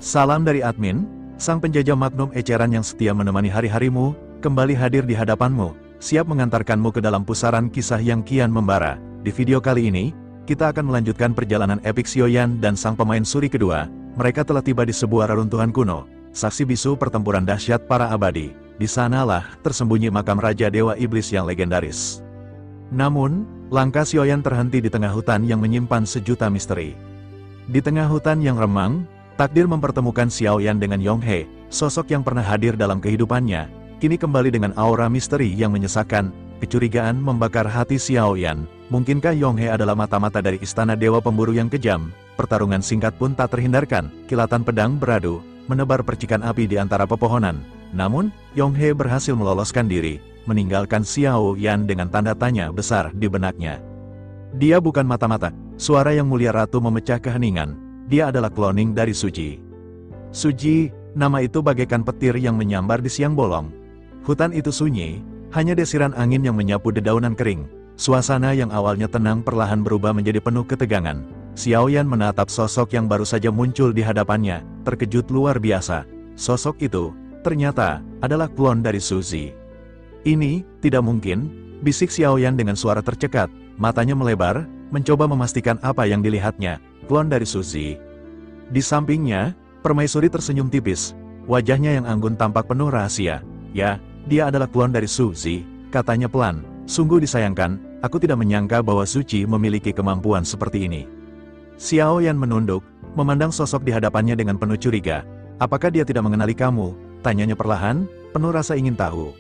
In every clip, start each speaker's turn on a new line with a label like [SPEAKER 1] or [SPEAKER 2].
[SPEAKER 1] Salam dari admin, sang penjajah magnum eceran yang setia menemani hari-harimu, kembali hadir di hadapanmu, siap mengantarkanmu ke dalam pusaran kisah yang kian membara. Di video kali ini, kita akan melanjutkan perjalanan epik Xiaoyan dan sang pemain suri kedua. Mereka telah tiba di sebuah reruntuhan kuno, saksi bisu pertempuran dahsyat para abadi. Di sanalah tersembunyi makam Raja Dewa Iblis yang legendaris. Namun, langkah Xiaoyan terhenti di tengah hutan yang menyimpan sejuta misteri. Di tengah hutan yang remang, takdir mempertemukan Xiaoyan dengan Yonghe, sosok yang pernah hadir dalam kehidupannya, kini kembali dengan aura misteri yang menyesakkan. Kecurigaan membakar hati Xiaoyan. Mungkinkah Yonghe adalah mata-mata dari istana dewa pemburu yang kejam? Pertarungan singkat pun tak terhindarkan, kilatan pedang beradu, menebar percikan api di antara pepohonan. Namun, Yonghe berhasil meloloskan diri, meninggalkan Xiaoyan dengan tanda tanya besar di benaknya. Dia bukan mata-mata, suara yang mulia ratu memecah keheningan. Dia adalah cloning dari Suji. Suji, nama itu bagaikan petir yang menyambar di siang bolong. Hutan itu sunyi, hanya desiran angin yang menyapu dedaunan kering. Suasana yang awalnya tenang perlahan berubah menjadi penuh ketegangan. Xiaoyan menatap sosok yang baru saja muncul di hadapannya, terkejut luar biasa. Sosok itu, ternyata, adalah klon dari Suji. Ini, tidak mungkin, bisik Xiaoyan dengan suara tercekat, matanya melebar, mencoba memastikan apa yang dilihatnya, klon dari Suji. Di sampingnya, permaisuri tersenyum tipis, wajahnya yang anggun tampak penuh rahasia. Ya, dia adalah klon dari Suji, katanya pelan. Sungguh disayangkan, aku tidak menyangka bahwa Suci memiliki kemampuan seperti ini. Xiaoyan menunduk, memandang sosok di hadapannya dengan penuh curiga. Apakah dia tidak mengenali kamu? Tanyanya perlahan, penuh rasa ingin tahu.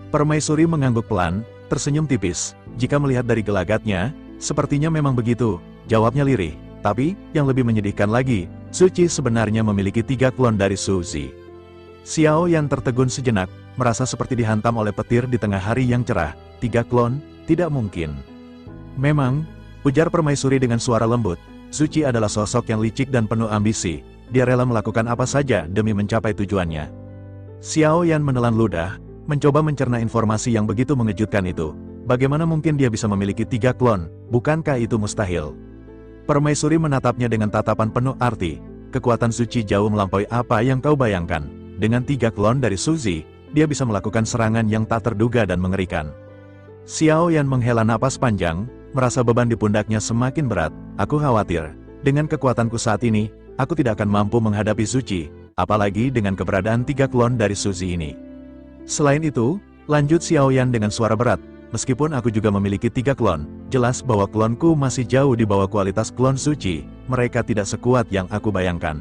[SPEAKER 1] Permaisuri mengangguk pelan, tersenyum tipis. Jika melihat dari gelagatnya, sepertinya memang begitu, jawabnya lirih. Tapi, yang lebih menyedihkan lagi, Suci sebenarnya memiliki 3 klon dari Suji. Xiaoyan tertegun sejenak, merasa seperti dihantam oleh petir di tengah hari yang cerah. 3 klon? Tidak mungkin. Memang, ujar permaisuri dengan suara lembut, Suci adalah sosok yang licik dan penuh ambisi. Dia rela melakukan apa saja demi mencapai tujuannya. Xiaoyan menelan ludah, mencoba mencerna informasi yang begitu mengejutkan itu. Bagaimana mungkin dia bisa memiliki 3 klon? Bukankah itu mustahil? Permaisuri menatapnya dengan tatapan penuh arti. Kekuatan Suci jauh melampaui apa yang kau bayangkan. Dengan 3 klon dari Suji, dia bisa melakukan serangan yang tak terduga dan mengerikan. Xiaoyan menghela napas panjang, merasa beban di pundaknya semakin berat. Aku khawatir, dengan kekuatanku saat ini, aku tidak akan mampu menghadapi Suci, apalagi dengan keberadaan 3 klon dari Suji ini. Selain itu, lanjut Xiaoyan dengan suara berat, meskipun aku juga memiliki 3 klon, jelas bahwa klonku masih jauh di bawah kualitas klon Suci, mereka tidak sekuat yang aku bayangkan.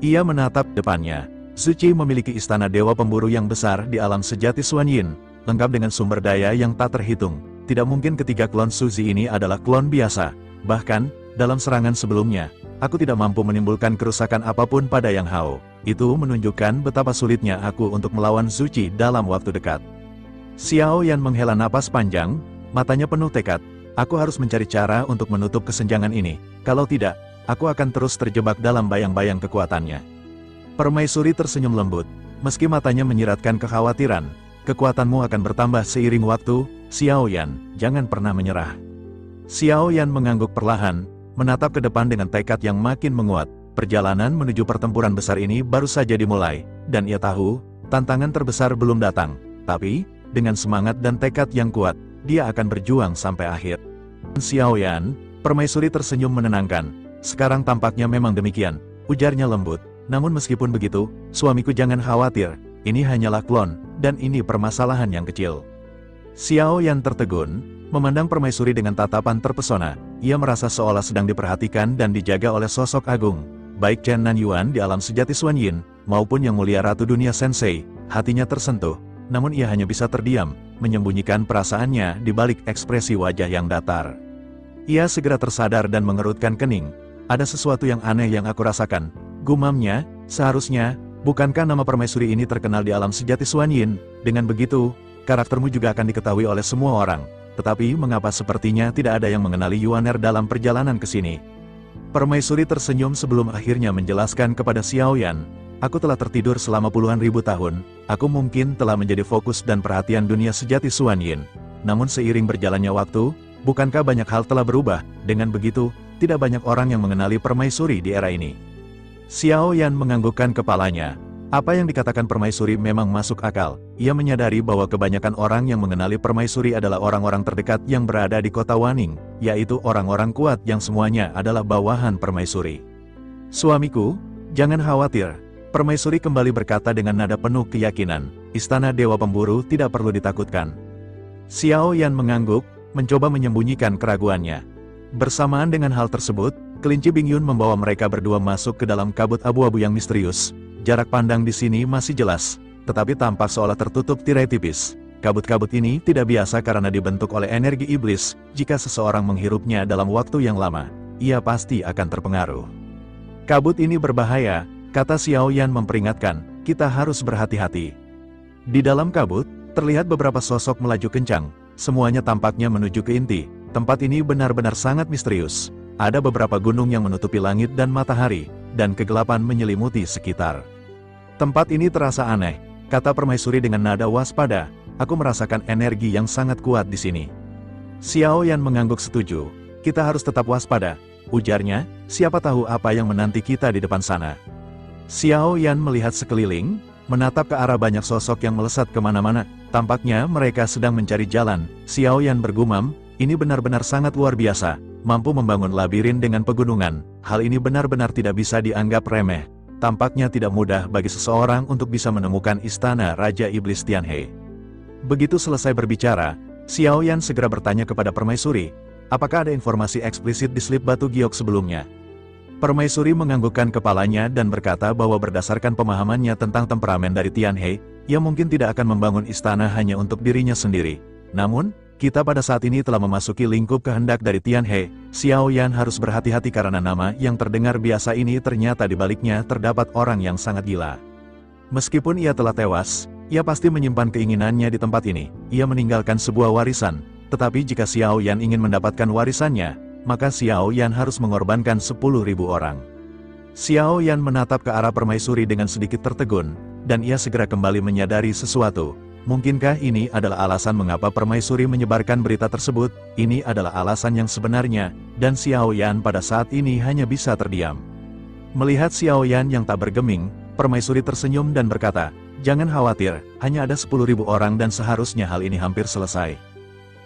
[SPEAKER 1] Ia menatap depannya. Suci memiliki istana dewa pemburu yang besar di alam sejati Xuanyin, lengkap dengan sumber daya yang tak terhitung. Tidak mungkin ketiga klon Suji ini adalah klon biasa. Bahkan, dalam serangan sebelumnya, aku tidak mampu menimbulkan kerusakan apapun pada Yang Hao. Itu menunjukkan betapa sulitnya aku untuk melawan Suci dalam waktu dekat. Xiaoyan menghela napas panjang, matanya penuh tekad. Aku harus mencari cara untuk menutup kesenjangan ini. Kalau tidak, aku akan terus terjebak dalam bayang-bayang kekuatannya. Permaisuri tersenyum lembut, meski matanya menyiratkan kekhawatiran. Kekuatanmu akan bertambah seiring waktu, Xiaoyan, jangan pernah menyerah. Xiaoyan mengangguk perlahan, menatap ke depan dengan tekad yang makin menguat. Perjalanan menuju pertempuran besar ini baru saja dimulai, dan ia tahu, tantangan terbesar belum datang. Tapi, dengan semangat dan tekad yang kuat, dia akan berjuang sampai akhir. Xiaoyan, permaisuri tersenyum menenangkan. Sekarang tampaknya memang demikian, ujarnya lembut. Namun meskipun begitu, suamiku jangan khawatir, ini hanyalah klon, dan ini permasalahan yang kecil. Xiaoyan tertegun, memandang permaisuri dengan tatapan terpesona. Ia merasa seolah sedang diperhatikan dan dijaga oleh sosok agung. Baik Chen Nanyuan di alam sejati Xuanyin, maupun Yang Mulia Ratu Dunia Sensei, hatinya tersentuh. Namun ia hanya bisa terdiam, menyembunyikan perasaannya di balik ekspresi wajah yang datar. Ia segera tersadar dan mengerutkan kening. Ada sesuatu yang aneh yang aku rasakan. Gumamnya, seharusnya, bukankah nama permaisuri ini terkenal di alam sejati Xuanyin? Dengan begitu, karaktermu juga akan diketahui oleh semua orang. Tetapi mengapa sepertinya tidak ada yang mengenali Yuaner dalam perjalanan ke sini? Permaisuri tersenyum sebelum akhirnya menjelaskan kepada Xiaoyan. Aku telah tertidur selama puluhan ribu tahun. Aku mungkin telah menjadi fokus dan perhatian dunia sejati Xuanyin. Namun seiring berjalannya waktu, bukankah banyak hal telah berubah? Dengan begitu, tidak banyak orang yang mengenali permaisuri di era ini. Xiao Yan menganggukkan kepalanya. Apa yang dikatakan permaisuri memang masuk akal. Ia menyadari bahwa kebanyakan orang yang mengenali permaisuri adalah orang-orang terdekat yang berada di kota Waning, yaitu orang-orang kuat yang semuanya adalah bawahan permaisuri. Suamiku, jangan khawatir. Permaisuri kembali berkata dengan nada penuh keyakinan. Istana Dewa Pemburu tidak perlu ditakutkan. Xiao Yan mengangguk, mencoba menyembunyikan keraguannya. Bersamaan dengan hal tersebut, kelinci Bingyun membawa mereka berdua masuk ke dalam kabut abu-abu yang misterius. Jarak pandang di sini masih jelas, tetapi tampak seolah tertutup tirai tipis. Kabut-kabut ini tidak biasa karena dibentuk oleh energi iblis. Jika seseorang menghirupnya dalam waktu yang lama, ia pasti akan terpengaruh. Kabut ini berbahaya, kata Xiao Yan memperingatkan, kita harus berhati-hati. Di dalam kabut, terlihat beberapa sosok melaju kencang, semuanya tampaknya menuju ke inti. Tempat ini benar-benar sangat misterius. Ada beberapa gunung yang menutupi langit dan matahari, dan kegelapan menyelimuti sekitar. Tempat ini terasa aneh, kata permaisuri dengan nada waspada. Aku merasakan energi yang sangat kuat di sini. Xiao Yan mengangguk setuju. Kita harus tetap waspada, ujarnya. Siapa tahu apa yang menanti kita di depan sana. Xiao Yan melihat sekeliling, menatap ke arah banyak sosok yang melesat kemana-mana. Tampaknya mereka sedang mencari jalan. Xiao Yan bergumam, ini benar-benar sangat luar biasa. Mampu membangun labirin dengan pegunungan. Hal ini benar-benar tidak bisa dianggap remeh. Tampaknya tidak mudah bagi seseorang untuk bisa menemukan istana Raja Iblis Tianhe. Begitu selesai berbicara, Xiao Yan segera bertanya kepada permaisuri, apakah ada informasi eksplisit di slip batu giok sebelumnya? Permaisuri menganggukkan kepalanya dan berkata bahwa berdasarkan pemahamannya tentang temperamen dari Tianhe, ia mungkin tidak akan membangun istana hanya untuk dirinya sendiri. Namun, kita pada saat ini telah memasuki lingkup kehendak dari Tianhe. Xiao Yan harus berhati-hati karena nama yang terdengar biasa ini ternyata di baliknya terdapat orang yang sangat gila. Meskipun ia telah tewas, ia pasti menyimpan keinginannya di tempat ini. Ia meninggalkan sebuah warisan, tetapi jika Xiao Yan ingin mendapatkan warisannya, maka Xiao Yan harus mengorbankan 10.000 orang. Xiao Yan menatap ke arah permaisuri dengan sedikit tertegun, dan ia segera kembali menyadari sesuatu. Mungkinkah ini adalah alasan mengapa permaisuri menyebarkan berita tersebut? Ini adalah alasan yang sebenarnya, dan Xiao Yan pada saat ini hanya bisa terdiam. Melihat Xiao Yan yang tak bergeming, permaisuri tersenyum dan berkata, jangan khawatir, hanya ada 10.000 orang dan seharusnya hal ini hampir selesai.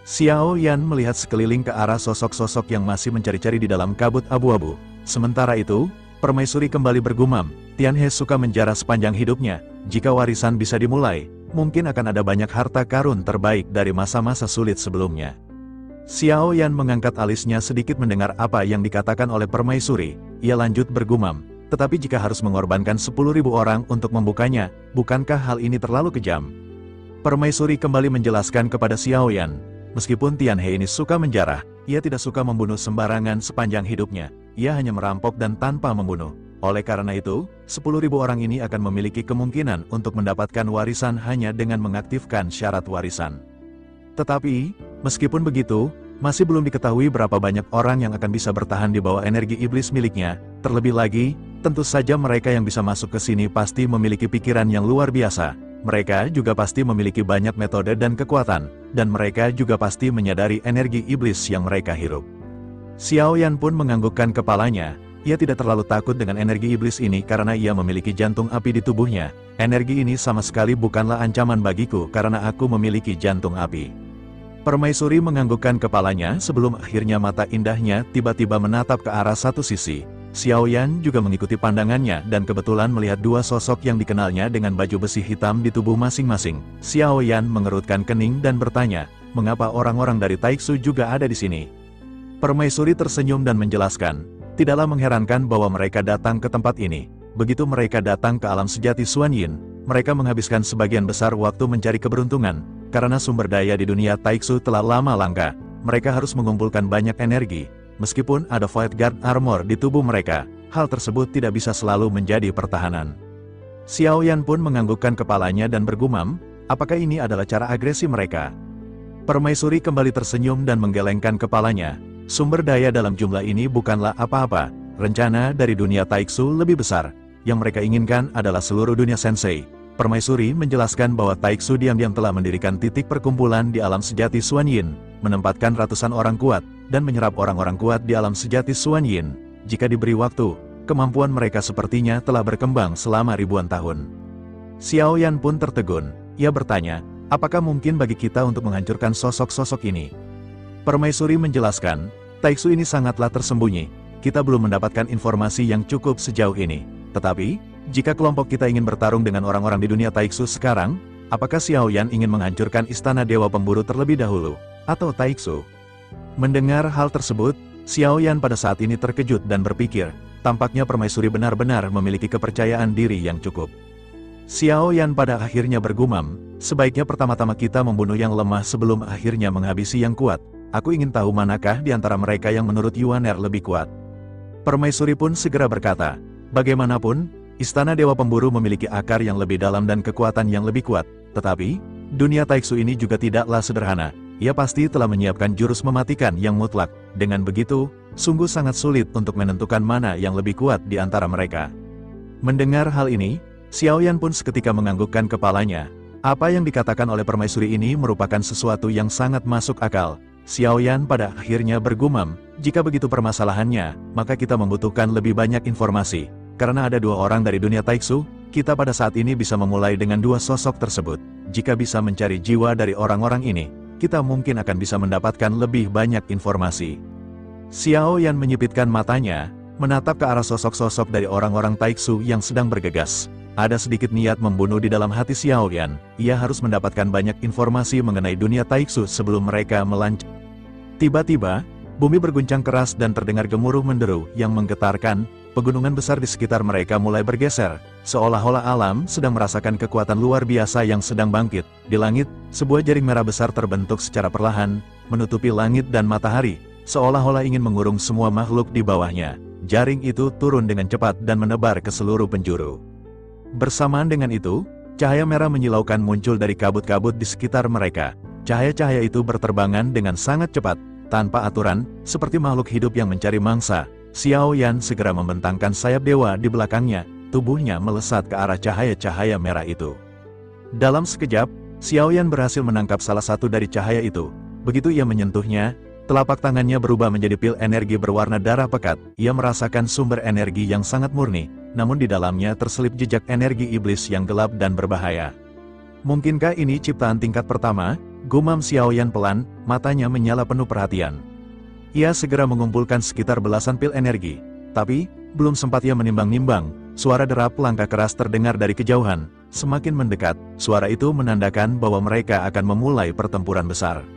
[SPEAKER 1] Xiao Yan melihat sekeliling ke arah sosok-sosok yang masih mencari-cari di dalam kabut abu-abu. Sementara itu, permaisuri kembali bergumam, Tianhe suka menjara sepanjang hidupnya. Jika warisan bisa dimulai, mungkin akan ada banyak harta karun terbaik dari masa-masa sulit sebelumnya. Xiao Yan mengangkat alisnya sedikit mendengar apa yang dikatakan oleh permaisuri. Ia lanjut bergumam, tetapi jika harus mengorbankan 10.000 orang untuk membukanya, bukankah hal ini terlalu kejam? Permaisuri kembali menjelaskan kepada Xiao Yan, meskipun Tianhe ini suka menjarah, ia tidak suka membunuh sembarangan sepanjang hidupnya. Ia hanya merampok dan tanpa membunuh. Oleh karena itu, 10.000 orang ini akan memiliki kemungkinan untuk mendapatkan warisan hanya dengan mengaktifkan syarat warisan. Tetapi, meskipun begitu, masih belum diketahui berapa banyak orang yang akan bisa bertahan di bawah energi iblis miliknya. Terlebih lagi, tentu saja mereka yang bisa masuk ke sini pasti memiliki pikiran yang luar biasa. Mereka juga pasti memiliki banyak metode dan kekuatan, dan mereka juga pasti menyadari energi iblis yang mereka hirup. Xiao Yan pun menganggukkan kepalanya. Ia tidak terlalu takut dengan energi iblis ini karena ia memiliki jantung api di tubuhnya. Energi ini sama sekali bukanlah ancaman bagiku karena aku memiliki jantung api. Permaisuri menganggukkan kepalanya sebelum akhirnya mata indahnya tiba-tiba menatap ke arah satu sisi. Xiao Yan juga mengikuti pandangannya dan kebetulan melihat dua sosok yang dikenalnya dengan baju besi hitam di tubuh masing-masing. Xiao Yan mengerutkan kening dan bertanya, mengapa orang-orang dari Taiksu juga ada di sini? Permaisuri tersenyum dan menjelaskan, tidaklah mengherankan bahwa mereka datang ke tempat ini. Begitu mereka datang ke alam sejati Xuanyin, mereka menghabiskan sebagian besar waktu mencari keberuntungan. Karena sumber daya di dunia Taiksu telah lama langka, mereka harus mengumpulkan banyak energi. Meskipun ada Void Guard Armor di tubuh mereka, hal tersebut tidak bisa selalu menjadi pertahanan. Xiao Yan pun menganggukkan kepalanya dan bergumam, apakah ini adalah cara agresi mereka? Permaisuri kembali tersenyum dan menggelengkan kepalanya. Sumber daya dalam jumlah ini bukanlah apa-apa. Rencana dari dunia Taiksu lebih besar. Yang mereka inginkan adalah seluruh dunia Sensei. Permaisuri menjelaskan bahwa Taiksu diam-diam telah mendirikan titik perkumpulan di alam sejati Xuanyin, menempatkan ratusan orang kuat, dan menyerap orang-orang kuat di alam sejati Xuanyin. Jika diberi waktu, kemampuan mereka sepertinya telah berkembang selama ribuan tahun. Xiao Yan pun tertegun. Ia bertanya, apakah mungkin bagi kita untuk menghancurkan sosok-sosok ini? Permaisuri menjelaskan, Taiksu ini sangatlah tersembunyi. Kita belum mendapatkan informasi yang cukup sejauh ini. Tetapi, jika kelompok kita ingin bertarung dengan orang-orang di dunia Taiksu sekarang, apakah Xiao Yan ingin menghancurkan istana Dewa Pemburu terlebih dahulu, atau Taiksu? Mendengar hal tersebut, Xiao Yan pada saat ini terkejut dan berpikir, tampaknya permaisuri benar-benar memiliki kepercayaan diri yang cukup. Xiao Yan pada akhirnya bergumam, sebaiknya pertama-tama kita membunuh yang lemah sebelum akhirnya menghabisi yang kuat. Aku ingin tahu manakah di antara mereka yang menurut Yuaner lebih kuat. Permaisuri pun segera berkata, bagaimanapun, istana Dewa Pemburu memiliki akar yang lebih dalam dan kekuatan yang lebih kuat. Tetapi, dunia Taiksu ini juga tidaklah sederhana. Ia pasti telah menyiapkan jurus mematikan yang mutlak. Dengan begitu, sungguh sangat sulit untuk menentukan mana yang lebih kuat di antara mereka. Mendengar hal ini, Xiao Yan pun seketika menganggukkan kepalanya. Apa yang dikatakan oleh permaisuri ini merupakan sesuatu yang sangat masuk akal. Xiao Yan pada akhirnya bergumam, jika begitu permasalahannya, maka kita membutuhkan lebih banyak informasi. Karena ada dua orang dari dunia Taiksu, kita pada saat ini bisa memulai dengan dua sosok tersebut. Jika bisa mencari jiwa dari orang-orang ini, kita mungkin akan bisa mendapatkan lebih banyak informasi. Xiao Yan menyipitkan matanya, menatap ke arah sosok-sosok dari orang-orang Taiksu yang sedang bergegas. Ada sedikit niat membunuh di dalam hati Xiao Yan. Ia harus mendapatkan banyak informasi mengenai dunia Taiksu sebelum mereka melancar. Tiba-tiba, bumi berguncang keras dan terdengar gemuruh menderu yang menggetarkan. Pegunungan besar di sekitar mereka mulai bergeser, seolah-olah alam sedang merasakan kekuatan luar biasa yang sedang bangkit. Di langit, sebuah jaring merah besar terbentuk secara perlahan, menutupi langit dan matahari, seolah-olah ingin mengurung semua makhluk di bawahnya. Jaring itu turun dengan cepat dan menebar ke seluruh penjuru. Bersamaan dengan itu, cahaya merah menyilaukan muncul dari kabut-kabut di sekitar mereka. Cahaya-cahaya itu berterbangan dengan sangat cepat, tanpa aturan, seperti makhluk hidup yang mencari mangsa. Xiao Yan segera membentangkan sayap dewa di belakangnya, tubuhnya melesat ke arah cahaya-cahaya merah itu. Dalam sekejap, Xiao Yan berhasil menangkap salah satu dari cahaya itu. Begitu ia menyentuhnya, telapak tangannya berubah menjadi pil energi berwarna darah pekat. Ia merasakan sumber energi yang sangat murni, namun di dalamnya terselip jejak energi iblis yang gelap dan berbahaya. Mungkinkah ini ciptaan tingkat pertama? Gumam Xiao Yan pelan, matanya menyala penuh perhatian. Ia segera mengumpulkan sekitar belasan pil energi, tapi belum sempat ia menimbang-nimbang, suara derap langkah keras terdengar dari kejauhan. Semakin mendekat, suara itu menandakan bahwa mereka akan memulai pertempuran besar.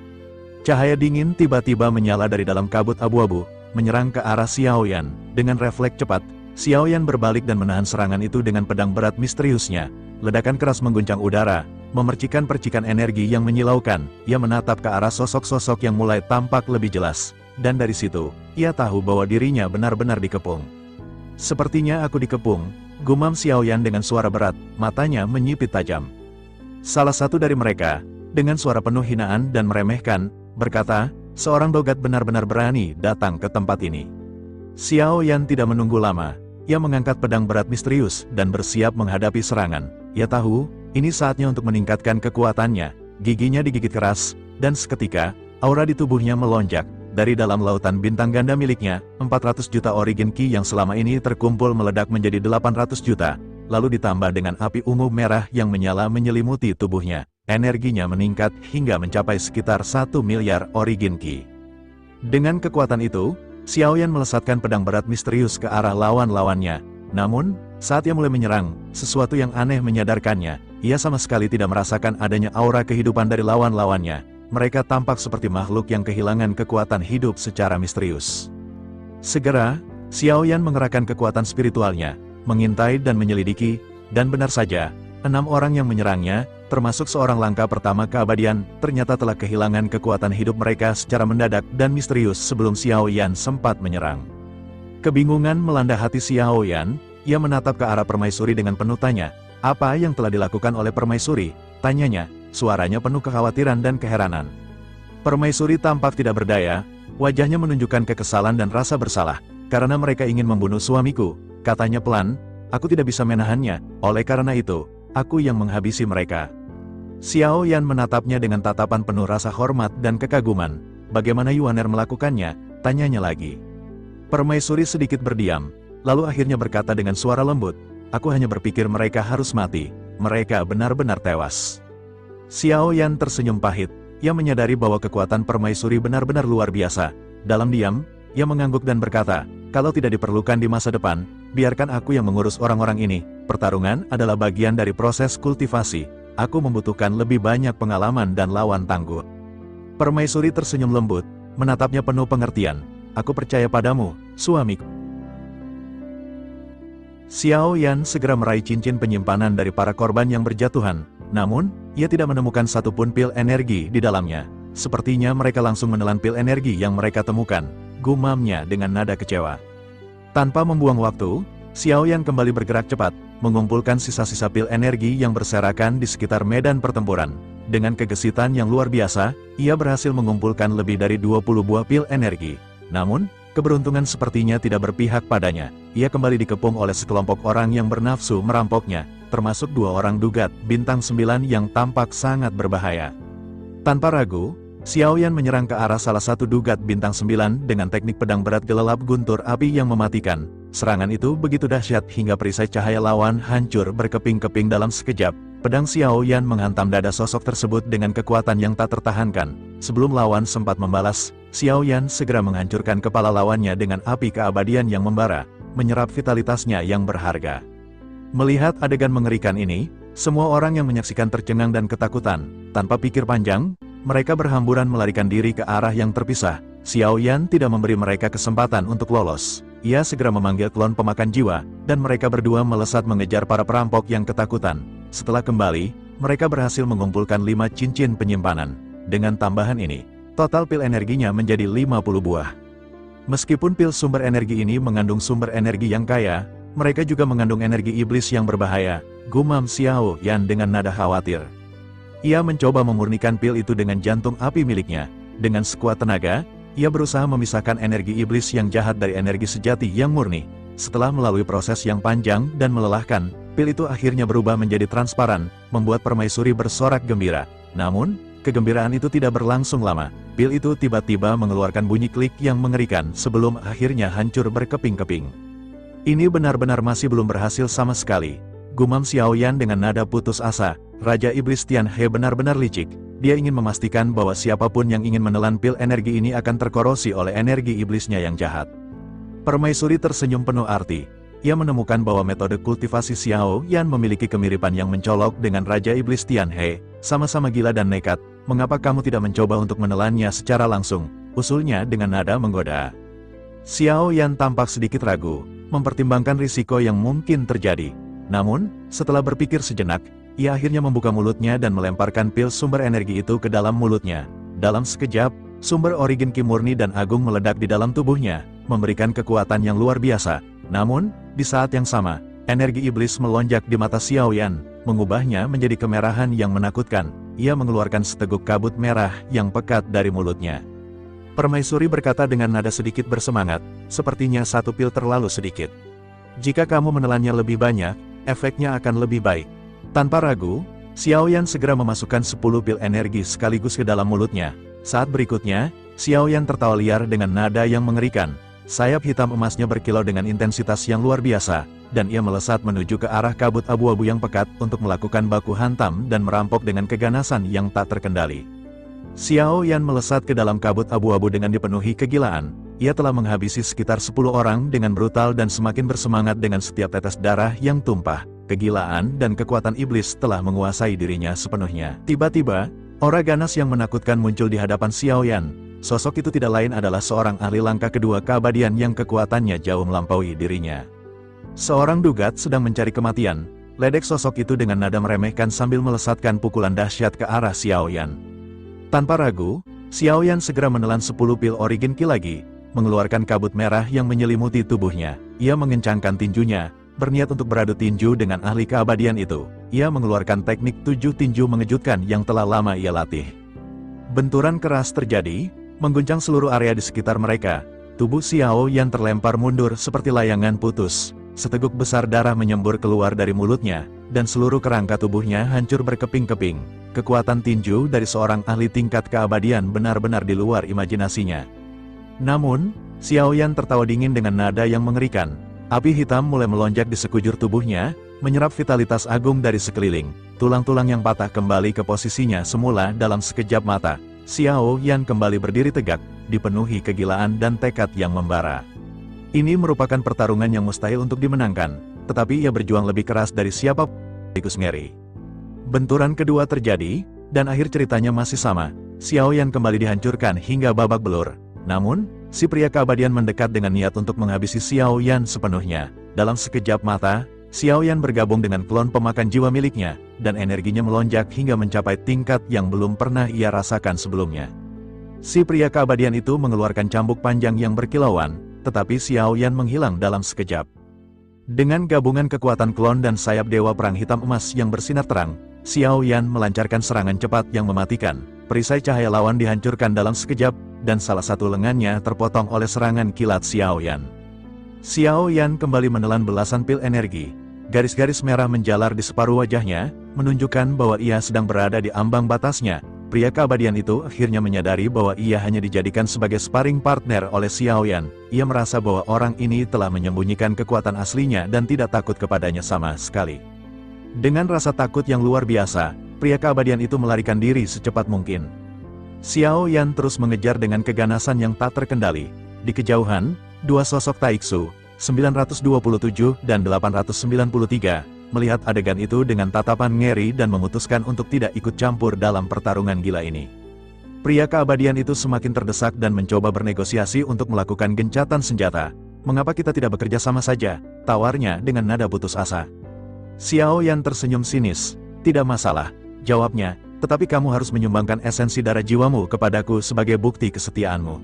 [SPEAKER 1] Cahaya dingin tiba-tiba menyala dari dalam kabut abu-abu, menyerang ke arah Xiao Yan. Dengan refleks cepat, Xiao Yan berbalik dan menahan serangan itu dengan pedang berat misteriusnya. Ledakan keras mengguncang udara, memercikan percikan energi yang menyilaukan. Ia menatap ke arah sosok-sosok yang mulai tampak lebih jelas. Dan dari situ, ia tahu bahwa dirinya benar-benar dikepung. Sepertinya aku dikepung, gumam Xiao Yan dengan suara berat, matanya menyipit tajam. Salah satu dari mereka, dengan suara penuh hinaan dan meremehkan, berkata, seorang dogat benar-benar berani datang ke tempat ini. Xiao Yan tidak menunggu lama, ia mengangkat pedang berat misterius dan bersiap menghadapi serangan. Ia tahu, ini saatnya untuk meningkatkan kekuatannya. Giginya digigit keras, dan seketika, aura di tubuhnya melonjak. Dari dalam lautan bintang ganda miliknya, 400 juta origin ki yang selama ini terkumpul meledak menjadi 800 juta, lalu ditambah dengan api ungu merah yang menyala menyelimuti tubuhnya. Energinya meningkat hingga mencapai sekitar 1 miliar origin ki. Dengan kekuatan itu, Xiao Yan melesatkan pedang berat misterius ke arah lawan-lawannya. Namun, saat ia mulai menyerang, sesuatu yang aneh menyadarkannya. Ia sama sekali tidak merasakan adanya aura kehidupan dari lawan-lawannya. Mereka tampak seperti makhluk yang kehilangan kekuatan hidup secara misterius. Segera, Xiao Yan mengerahkan kekuatan spiritualnya, mengintai dan menyelidiki, dan benar saja, 6 orang yang menyerangnya, termasuk seorang langkah pertama keabadian, ternyata telah kehilangan kekuatan hidup mereka secara mendadak dan misterius sebelum Xiao Yan sempat menyerang. Kebingungan melanda hati Xiao Yan, ia menatap ke arah permaisuri dengan penuh tanya. Apa yang telah dilakukan oleh permaisuri? Tanyanya, suaranya penuh kekhawatiran dan keheranan. Permaisuri tampak tidak berdaya, wajahnya menunjukkan kekesalan dan rasa bersalah, karena mereka ingin membunuh suamiku, katanya pelan, aku tidak bisa menahannya, oleh karena itu, aku yang menghabisi mereka. Xiao Yan menatapnya dengan tatapan penuh rasa hormat dan kekaguman. Bagaimana Yuaner melakukannya? Tanyanya lagi. Permaisuri sedikit berdiam, lalu akhirnya berkata dengan suara lembut, "Aku hanya berpikir mereka harus mati. Mereka benar-benar tewas." Xiao Yan tersenyum pahit. Ia menyadari bahwa kekuatan permaisuri benar-benar luar biasa. Dalam diam, ia mengangguk dan berkata, "Kalau tidak diperlukan di masa depan, biarkan aku yang mengurus orang-orang ini. Pertarungan adalah bagian dari proses kultivasi. Aku membutuhkan lebih banyak pengalaman dan lawan tangguh." Permaisuri tersenyum lembut, menatapnya penuh pengertian. "Aku percaya padamu, suamiku." Xiao Yan segera meraih cincin penyimpanan dari para korban yang berjatuhan. Namun, ia tidak menemukan satupun pil energi di dalamnya. Sepertinya mereka langsung menelan pil energi yang mereka temukan, gumamnya dengan nada kecewa. Tanpa membuang waktu, Xiao Yan kembali bergerak cepat, mengumpulkan sisa-sisa pil energi yang berserakan di sekitar medan pertempuran. Dengan kegesitan yang luar biasa, ia berhasil mengumpulkan lebih dari 20 buah pil energi. Namun, keberuntungan sepertinya tidak berpihak padanya. Ia kembali dikepung oleh sekelompok orang yang bernafsu merampoknya, termasuk 2 orang dugat bintang 9 yang tampak sangat berbahaya. Tanpa ragu, Xiao Yan menyerang ke arah salah satu dugat bintang 9 dengan teknik pedang berat gelelap guntur api yang mematikan. Serangan itu begitu dahsyat hingga perisai cahaya lawan hancur berkeping-keping dalam sekejap. Pedang Xiao Yan menghantam dada sosok tersebut dengan kekuatan yang tak tertahankan. Sebelum lawan sempat membalas, Xiao Yan segera menghancurkan kepala lawannya dengan api keabadian yang membara, menyerap vitalitasnya yang berharga. Melihat adegan mengerikan ini, semua orang yang menyaksikan tercengang dan ketakutan. Tanpa pikir panjang, mereka berhamburan melarikan diri ke arah yang terpisah. Xiao Yan tidak memberi mereka kesempatan untuk lolos. Ia segera memanggil klon pemakan jiwa, dan mereka berdua melesat mengejar para perampok yang ketakutan. Setelah kembali, mereka berhasil mengumpulkan 5 cincin penyimpanan. Dengan tambahan ini, total pil energinya menjadi 50 buah. Meskipun pil sumber energi ini mengandung sumber energi yang kaya, mereka juga mengandung energi iblis yang berbahaya, gumam Xiao Yan dengan nada khawatir. Ia mencoba memurnikan pil itu dengan jantung api miliknya. Dengan sekuat tenaga, ia berusaha memisahkan energi iblis yang jahat dari energi sejati yang murni. Setelah melalui proses yang panjang dan melelahkan, pil itu akhirnya berubah menjadi transparan, membuat permaisuri bersorak gembira. Namun, kegembiraan itu tidak berlangsung lama. Pil itu tiba-tiba mengeluarkan bunyi klik yang mengerikan sebelum akhirnya hancur berkeping-keping. "Ini benar-benar masih belum berhasil sama sekali," gumam Xiao Yan dengan nada putus asa. Raja Iblis Tian He benar-benar licik. Dia ingin memastikan bahwa siapapun yang ingin menelan pil energi ini akan terkorosi oleh energi iblisnya yang jahat. Permaisuri tersenyum penuh arti. Ia menemukan bahwa metode kultivasi Xiao Yan memiliki kemiripan yang mencolok dengan Raja Iblis Tian He. Sama-sama gila dan nekat, mengapa kamu tidak mencoba untuk menelannya secara langsung? Usulnya dengan nada menggoda. Xiao Yan tampak sedikit ragu, mempertimbangkan risiko yang mungkin terjadi. Namun, setelah berpikir sejenak, ia akhirnya membuka mulutnya dan melemparkan pil sumber energi itu ke dalam mulutnya. Dalam sekejap, sumber origin Ki murni dan agung meledak di dalam tubuhnya, memberikan kekuatan yang luar biasa. Namun, di saat yang sama, energi iblis melonjak di mata Xiao Yan, mengubahnya menjadi kemerahan yang menakutkan. Ia mengeluarkan seteguk kabut merah yang pekat dari mulutnya. Permaisuri berkata dengan nada sedikit bersemangat, "Sepertinya satu pil terlalu sedikit. Jika kamu menelannya lebih banyak, efeknya akan lebih baik." Tanpa ragu, Xiao Yan segera memasukkan 10 pil energi sekaligus ke dalam mulutnya. Saat berikutnya, Xiao Yan tertawa liar dengan nada yang mengerikan. Sayap hitam emasnya berkilau dengan intensitas yang luar biasa, dan ia melesat menuju ke arah kabut abu-abu yang pekat untuk melakukan baku hantam dan merampok dengan keganasan yang tak terkendali. Xiao Yan melesat ke dalam kabut abu-abu dengan dipenuhi kegilaan. Ia telah menghabisi sekitar 10 orang dengan brutal dan semakin bersemangat dengan setiap tetes darah yang tumpah. Kegilaan dan kekuatan iblis telah menguasai dirinya sepenuhnya. Tiba-tiba, aura ganas yang menakutkan muncul di hadapan Xiao Yan. Sosok itu tidak lain adalah seorang ahli langkah kedua keabadian yang kekuatannya jauh melampaui dirinya. Seorang dugat sedang mencari kematian. Ledek sosok itu dengan nada meremehkan sambil melesatkan pukulan dahsyat ke arah Xiao Yan. Tanpa ragu, Xiao Yan segera menelan 10 pil origin Ki lagi, mengeluarkan kabut merah yang menyelimuti tubuhnya. Ia mengencangkan tinjunya, berniat untuk beradu tinju dengan ahli keabadian itu. Ia mengeluarkan teknik 7 tinju mengejutkan yang telah lama ia latih. Benturan keras terjadi, mengguncang seluruh area di sekitar mereka. Tubuh Xiao Yan terlempar mundur seperti layangan putus. Seteguk besar darah menyembur keluar dari mulutnya, dan seluruh kerangka tubuhnya hancur berkeping-keping. Kekuatan tinju dari seorang ahli tingkat keabadian benar-benar di luar imajinasinya. Namun, Xiao Yan tertawa dingin dengan nada yang mengerikan. Api hitam mulai melonjak di sekujur tubuhnya, menyerap vitalitas agung dari sekeliling. Tulang-tulang yang patah kembali ke posisinya semula dalam sekejap mata. Xiao Yan kembali berdiri tegak, dipenuhi kegilaan dan tekad yang membara. Ini merupakan pertarungan yang mustahil untuk dimenangkan, tetapi ia berjuang lebih keras dari siapapun sekaligus ngeri. Benturan kedua terjadi, dan akhir ceritanya masih sama. Xiao Yan kembali dihancurkan hingga babak belur. Namun, si pria keabadian mendekat dengan niat untuk menghabisi Xiao Yan sepenuhnya. Dalam sekejap mata, Xiao Yan bergabung dengan klon pemakan jiwa miliknya, dan energinya melonjak hingga mencapai tingkat yang belum pernah ia rasakan sebelumnya. Si pria keabadian itu mengeluarkan cambuk panjang yang berkilauan, tetapi Xiao Yan menghilang dalam sekejap. Dengan gabungan kekuatan klon dan sayap dewa perang hitam emas yang bersinar terang, Xiao Yan melancarkan serangan cepat yang mematikan. Perisai cahaya lawan dihancurkan dalam sekejap, dan salah satu lengannya terpotong oleh serangan kilat Xiao Yan. Xiao Yan kembali menelan belasan pil energi. Garis-garis merah menjalar di separuh wajahnya, menunjukkan bahwa ia sedang berada di ambang batasnya. Pria keabadian itu akhirnya menyadari bahwa ia hanya dijadikan sebagai sparring partner oleh Xiao Yan. Ia merasa bahwa orang ini telah menyembunyikan kekuatan aslinya dan tidak takut kepadanya sama sekali. Dengan rasa takut yang luar biasa, pria keabadian itu melarikan diri secepat mungkin. Xiao Yan terus mengejar dengan keganasan yang tak terkendali. Di kejauhan, dua sosok Taixu, 927 dan 893, melihat adegan itu dengan tatapan ngeri dan memutuskan untuk tidak ikut campur dalam pertarungan gila ini. Pria keabadian itu semakin terdesak dan mencoba bernegosiasi untuk melakukan gencatan senjata. "Mengapa kita tidak bekerja sama saja?" tawarnya dengan nada putus asa. Xiao Yan tersenyum sinis. "Tidak masalah," jawabnya, "tetapi kamu harus menyumbangkan esensi darah jiwamu kepadaku sebagai bukti kesetiaanmu."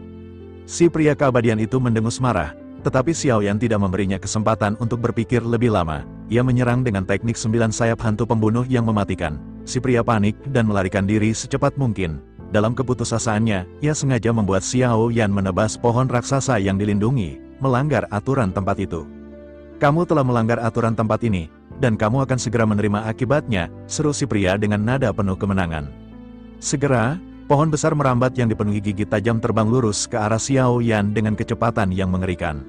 [SPEAKER 1] Si pria keabadian itu mendengus marah, tetapi Xiao Yan tidak memberinya kesempatan untuk berpikir lebih lama. Ia menyerang dengan teknik 9 sayap hantu pembunuh yang mematikan. Si pria panik dan melarikan diri secepat mungkin. Dalam keputusasaannya, ia sengaja membuat Xiao Yan menebas pohon raksasa yang dilindungi, melanggar aturan tempat itu. "Kamu telah melanggar aturan tempat ini, dan kamu akan segera menerima akibatnya," seru si pria dengan nada penuh kemenangan. Segera, pohon besar merambat yang dipenuhi gigi tajam terbang lurus ke arah Xiao Yan dengan kecepatan yang mengerikan.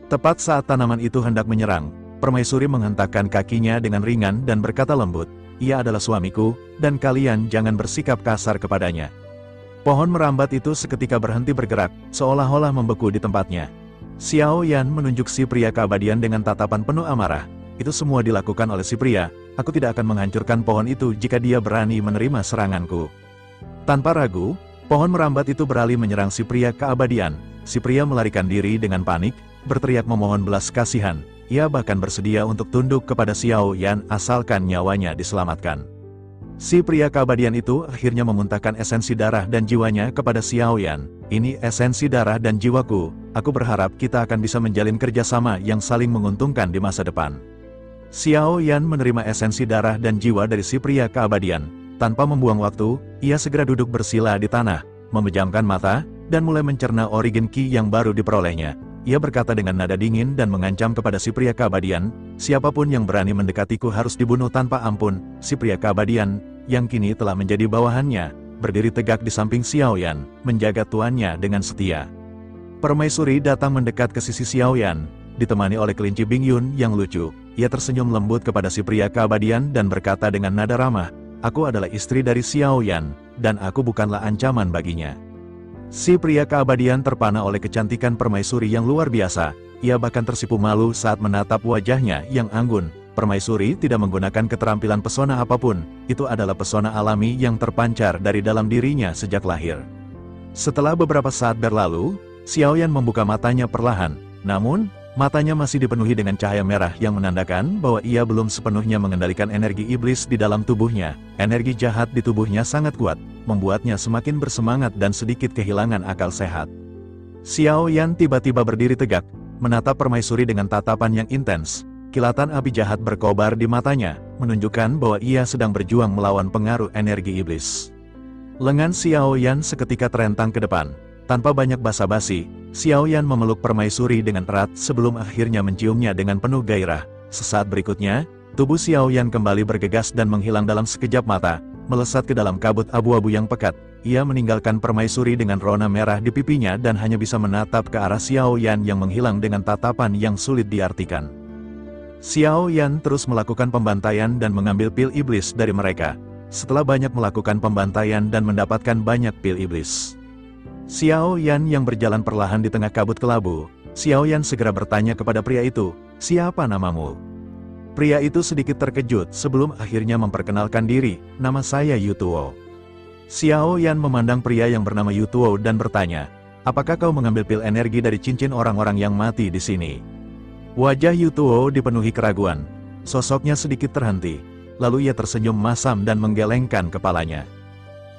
[SPEAKER 1] Tepat saat tanaman itu hendak menyerang, permaisuri menghentakkan kakinya dengan ringan dan berkata lembut, "Ia adalah suamiku, dan kalian jangan bersikap kasar kepadanya." Pohon merambat itu seketika berhenti bergerak, seolah-olah membeku di tempatnya. Xiao Yan menunjuk si pria keabadian dengan tatapan penuh amarah. "Itu semua dilakukan oleh si pria, aku tidak akan menghancurkan pohon itu jika dia berani menerima seranganku." Tanpa ragu, pohon merambat itu beralih menyerang si pria keabadian. Si pria melarikan diri dengan panik, berteriak memohon belas kasihan. Ia bahkan bersedia untuk tunduk kepada Xiao Yan asalkan nyawanya diselamatkan. Si pria keabadian itu akhirnya memuntahkan esensi darah dan jiwanya kepada Xiao Yan. "Ini esensi darah dan jiwaku, aku berharap kita akan bisa menjalin kerjasama yang saling menguntungkan di masa depan." Xiao Yan menerima esensi darah dan jiwa dari si pria keabadian. Tanpa membuang waktu, ia segera duduk bersila di tanah, memejamkan mata, dan mulai mencerna origin ki yang baru diperolehnya. Ia berkata dengan nada dingin dan mengancam kepada si pria keabadian, "Siapapun yang berani mendekatiku harus dibunuh tanpa ampun." Si pria keabadian, yang kini telah menjadi bawahannya, berdiri tegak di samping Xiao Yan, menjaga tuannya dengan setia. Permaisuri datang mendekat ke sisi Xiao Yan, ditemani oleh kelinci Bing Yun yang lucu. Ia tersenyum lembut kepada si pria keabadian dan berkata dengan nada ramah, "Aku adalah istri dari Xiao Yan, dan aku bukanlah ancaman baginya." Si pria keabadian terpana oleh kecantikan permaisuri yang luar biasa. Ia bahkan tersipu malu saat menatap wajahnya yang anggun. Permaisuri tidak menggunakan keterampilan pesona apapun, itu adalah pesona alami yang terpancar dari dalam dirinya sejak lahir. Setelah beberapa saat berlalu, Xiao Yan membuka matanya perlahan, namun, matanya masih dipenuhi dengan cahaya merah yang menandakan bahwa ia belum sepenuhnya mengendalikan energi iblis di dalam tubuhnya. Energi jahat di tubuhnya sangat kuat, membuatnya semakin bersemangat dan sedikit kehilangan akal sehat. Xiao Yan tiba-tiba berdiri tegak, menatap permaisuri dengan tatapan yang intens. Kilatan api jahat berkobar di matanya, menunjukkan bahwa ia sedang berjuang melawan pengaruh energi iblis. Lengan Xiao Yan seketika terentang ke depan. Tanpa banyak basa-basi, Xiao Yan memeluk permaisuri dengan erat sebelum akhirnya menciumnya dengan penuh gairah. Sesaat berikutnya, tubuh Xiao Yan kembali bergegas dan menghilang dalam sekejap mata. melesat ke dalam kabut abu-abu yang pekat. Ia meninggalkan permaisuri dengan rona merah di pipinya dan hanya bisa menatap ke arah Xiao Yan yang menghilang dengan tatapan yang sulit diartikan. Xiao Yan terus melakukan pembantaian dan mengambil pil iblis dari mereka. Setelah banyak melakukan pembantaian dan mendapatkan banyak pil iblis, Xiao Yan yang berjalan perlahan di tengah kabut kelabu, Xiao Yan segera bertanya kepada pria itu, "Siapa namamu?" Pria itu sedikit terkejut sebelum akhirnya memperkenalkan diri, "Nama saya Yutuo." Xiao Yan memandang pria yang bernama Yutuo dan bertanya, "Apakah kau mengambil pil energi dari cincin orang-orang yang mati di sini?" Wajah Yutuo dipenuhi keraguan. Sosoknya sedikit terhenti, lalu ia tersenyum masam dan menggelengkan kepalanya.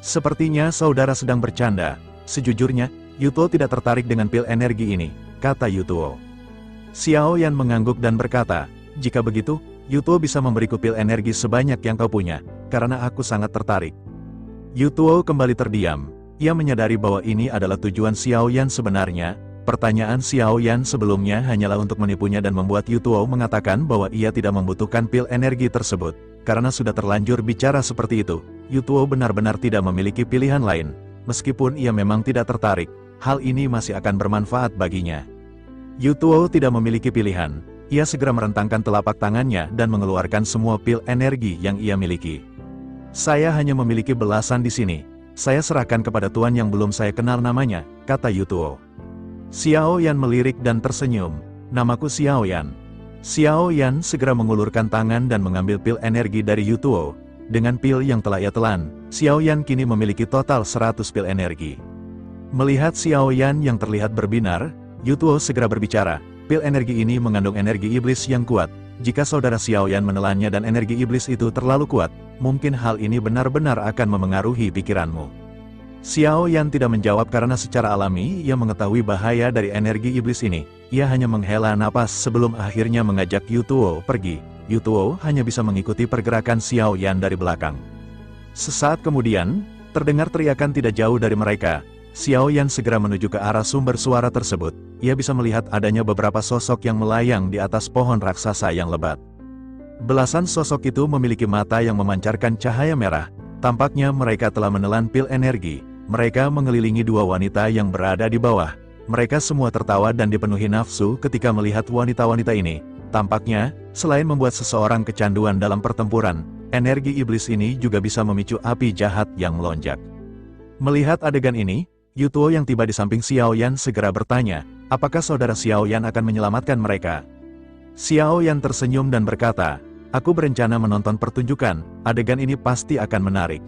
[SPEAKER 1] "Sepertinya saudara sedang bercanda. Sejujurnya, Yutuo tidak tertarik dengan pil energi ini," kata Yutuo. Xiao Yan mengangguk dan berkata, "Jika begitu, Yutuo bisa memberiku pil energi sebanyak yang kau punya, karena aku sangat tertarik." Yutuo kembali terdiam. Ia menyadari bahwa ini adalah tujuan Xiao Yan sebenarnya. Pertanyaan Xiao Yan sebelumnya hanyalah untuk menipunya dan membuat Yutuo mengatakan bahwa ia tidak membutuhkan pil energi tersebut. Karena sudah terlanjur bicara seperti itu, Yutuo benar-benar tidak memiliki pilihan lain. Meskipun ia memang tidak tertarik, hal ini masih akan bermanfaat baginya. Yutuo tidak memiliki pilihan. Ia segera merentangkan telapak tangannya dan mengeluarkan semua pil energi yang ia miliki. "Saya hanya memiliki belasan di sini. Saya serahkan kepada tuan yang belum saya kenal namanya," kata Yutuo. Xiao Yan melirik dan tersenyum. "Namaku Xiao Yan." Xiao Yan segera mengulurkan tangan dan mengambil pil energi dari Yutuo. Dengan pil yang telah ia telan, Xiao Yan kini memiliki total 100 pil energi. Melihat Xiao Yan yang terlihat berbinar, Yutuo segera berbicara, "Pil energi ini mengandung energi iblis yang kuat. Jika saudara Xiao Yan menelannya dan energi iblis itu terlalu kuat, mungkin hal ini benar-benar akan memengaruhi pikiranmu." Xiao Yan tidak menjawab karena secara alami ia mengetahui bahaya dari energi iblis ini. Ia hanya menghela napas sebelum akhirnya mengajak Yutuo pergi. Yutuo hanya bisa mengikuti pergerakan Xiao Yan dari belakang. Sesaat kemudian, terdengar teriakan tidak jauh dari mereka. Xiao Yan segera menuju ke arah sumber suara tersebut. Ia bisa melihat adanya beberapa sosok yang melayang di atas pohon raksasa yang lebat. Belasan sosok itu memiliki mata yang memancarkan cahaya merah. Tampaknya mereka telah menelan pil energi. Mereka mengelilingi dua wanita yang berada di bawah. Mereka semua tertawa dan dipenuhi nafsu ketika melihat wanita-wanita ini. Tampaknya, selain membuat seseorang kecanduan dalam pertempuran, energi iblis ini juga bisa memicu api jahat yang melonjak. Melihat adegan ini, Yutuo yang tiba di samping Xiao Yan segera bertanya, "Apakah saudara Xiao Yan akan menyelamatkan mereka?" Xiao Yan tersenyum dan berkata, "Aku berencana menonton pertunjukan, adegan ini pasti akan menarik."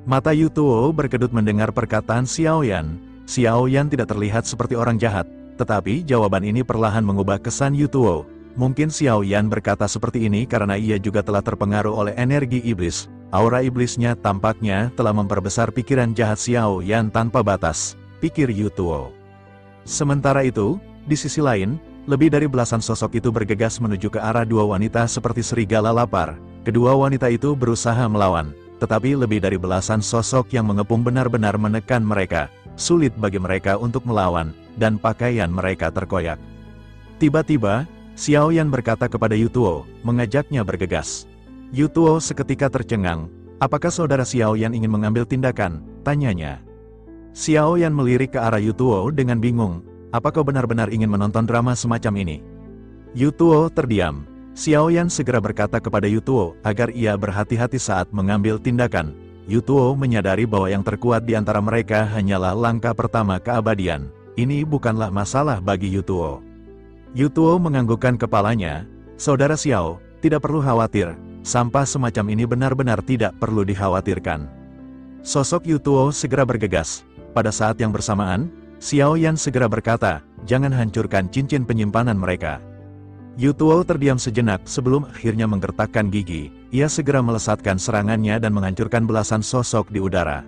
[SPEAKER 1] Mata Yutuo berkedut mendengar perkataan Xiao Yan. Xiao Yan tidak terlihat seperti orang jahat, tetapi jawaban ini perlahan mengubah kesan Yutuo. Mungkin Xiao Yan berkata seperti ini karena ia juga telah terpengaruh oleh energi iblis. Aura iblisnya tampaknya telah memperbesar pikiran jahat Xiao Yan tanpa batas, pikir Yutuo. Sementara itu, di sisi lain, lebih dari belasan sosok itu bergegas menuju ke arah dua wanita seperti serigala lapar. Kedua wanita itu berusaha melawan, tetapi lebih dari belasan sosok yang mengepung benar-benar menekan mereka. Sulit bagi mereka untuk melawan, dan pakaian mereka terkoyak. Tiba-tiba, Xiao Yan berkata kepada Yutuo, mengajaknya bergegas. Yutuo seketika tercengang. "Apakah saudara Xiao Yan ingin mengambil tindakan?" tanyanya. Xiao Yan melirik ke arah Yutuo dengan bingung. "Apa kau benar-benar ingin menonton drama semacam ini?" Yutuo terdiam. Xiao Yan segera berkata kepada Yutuo agar ia berhati-hati saat mengambil tindakan. Yutuo menyadari bahwa yang terkuat di antara mereka hanyalah langkah pertama keabadian. Ini bukanlah masalah bagi Yutuo. Yutuo menganggukkan kepalanya. "Saudara Xiao, tidak perlu khawatir. Sampah semacam ini benar-benar tidak perlu dikhawatirkan." Sosok Yutuo segera bergegas. Pada saat yang bersamaan, Xiao Yan segera berkata, "Jangan hancurkan cincin penyimpanan mereka." Yutuo terdiam sejenak sebelum akhirnya menggertakkan gigi. Ia segera melesatkan serangannya dan menghancurkan belasan sosok di udara.